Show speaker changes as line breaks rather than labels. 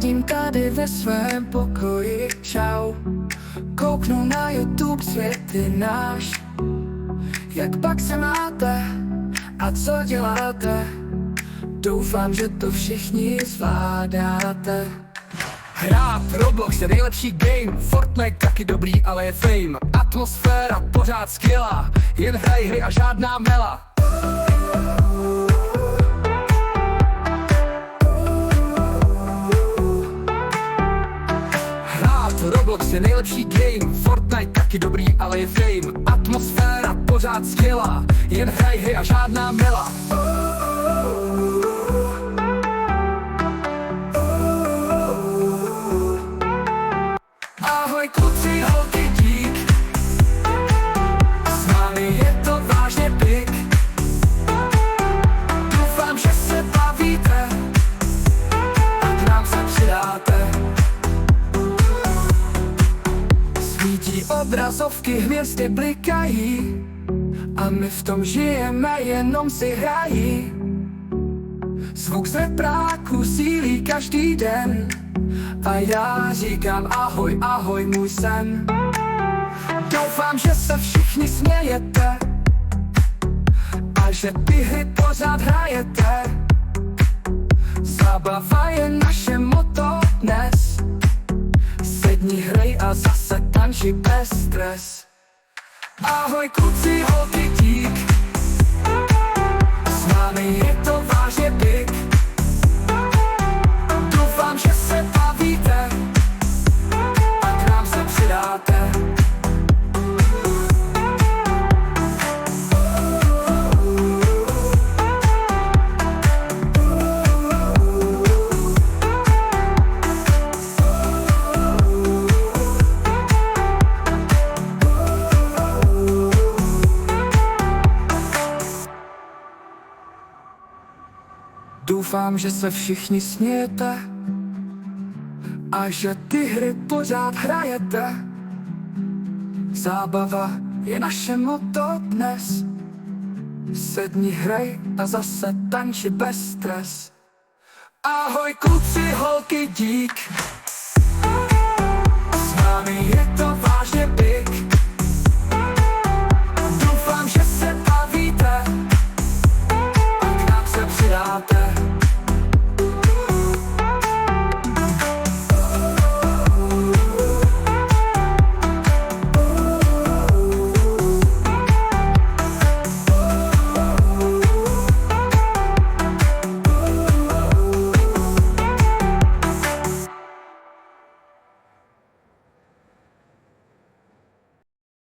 sedím tady ve svém pokoji, čau. Kouknu na YouTube, svět je náš. Jak pak se máte a co děláte? Doufám, že to všichni zvládáte.
Hrát Roblox je nejlepší game, Fortnite taky dobrý, ale je fame. Atmosféra pořád skvělá, jen hraj hry a žádná mela. Hrát Roblox je nejlepší game, Fortnite taky dobrý, ale je fame. Atmosféra pořád skvělá, jen hraj hry a žádná mela. Ahoj kluci, holky, dík. S námi je to vážně pik. Doufám, že se bavíte a k nám se přidáte. Svítí obrazovky, hvězdy blikají a my v tom žijeme, jenom si hrají. Zvuk z repráku sílí každý den a já říkám ahoj, ahoj můj sen. Doufám, že se všichni smějete a že ty hry pořád hrajete. Zábava je naše motto dnes. Sedni, hrej a zase tanči bez stres. Ahoj kluci, holky, dík. S námi je to vážně big. Doufám, že se bavíte a k nám se přidáte. Doufám, že se všichni smějete a že ty hry pořád hrajete. Zábava je naše motto dnes. Sedni, hrej a zase tanči bez stres. Ahoj kluci, holky, dík. S námi je to vážně big. Doufám, že se bavíte a k nám se přidáte.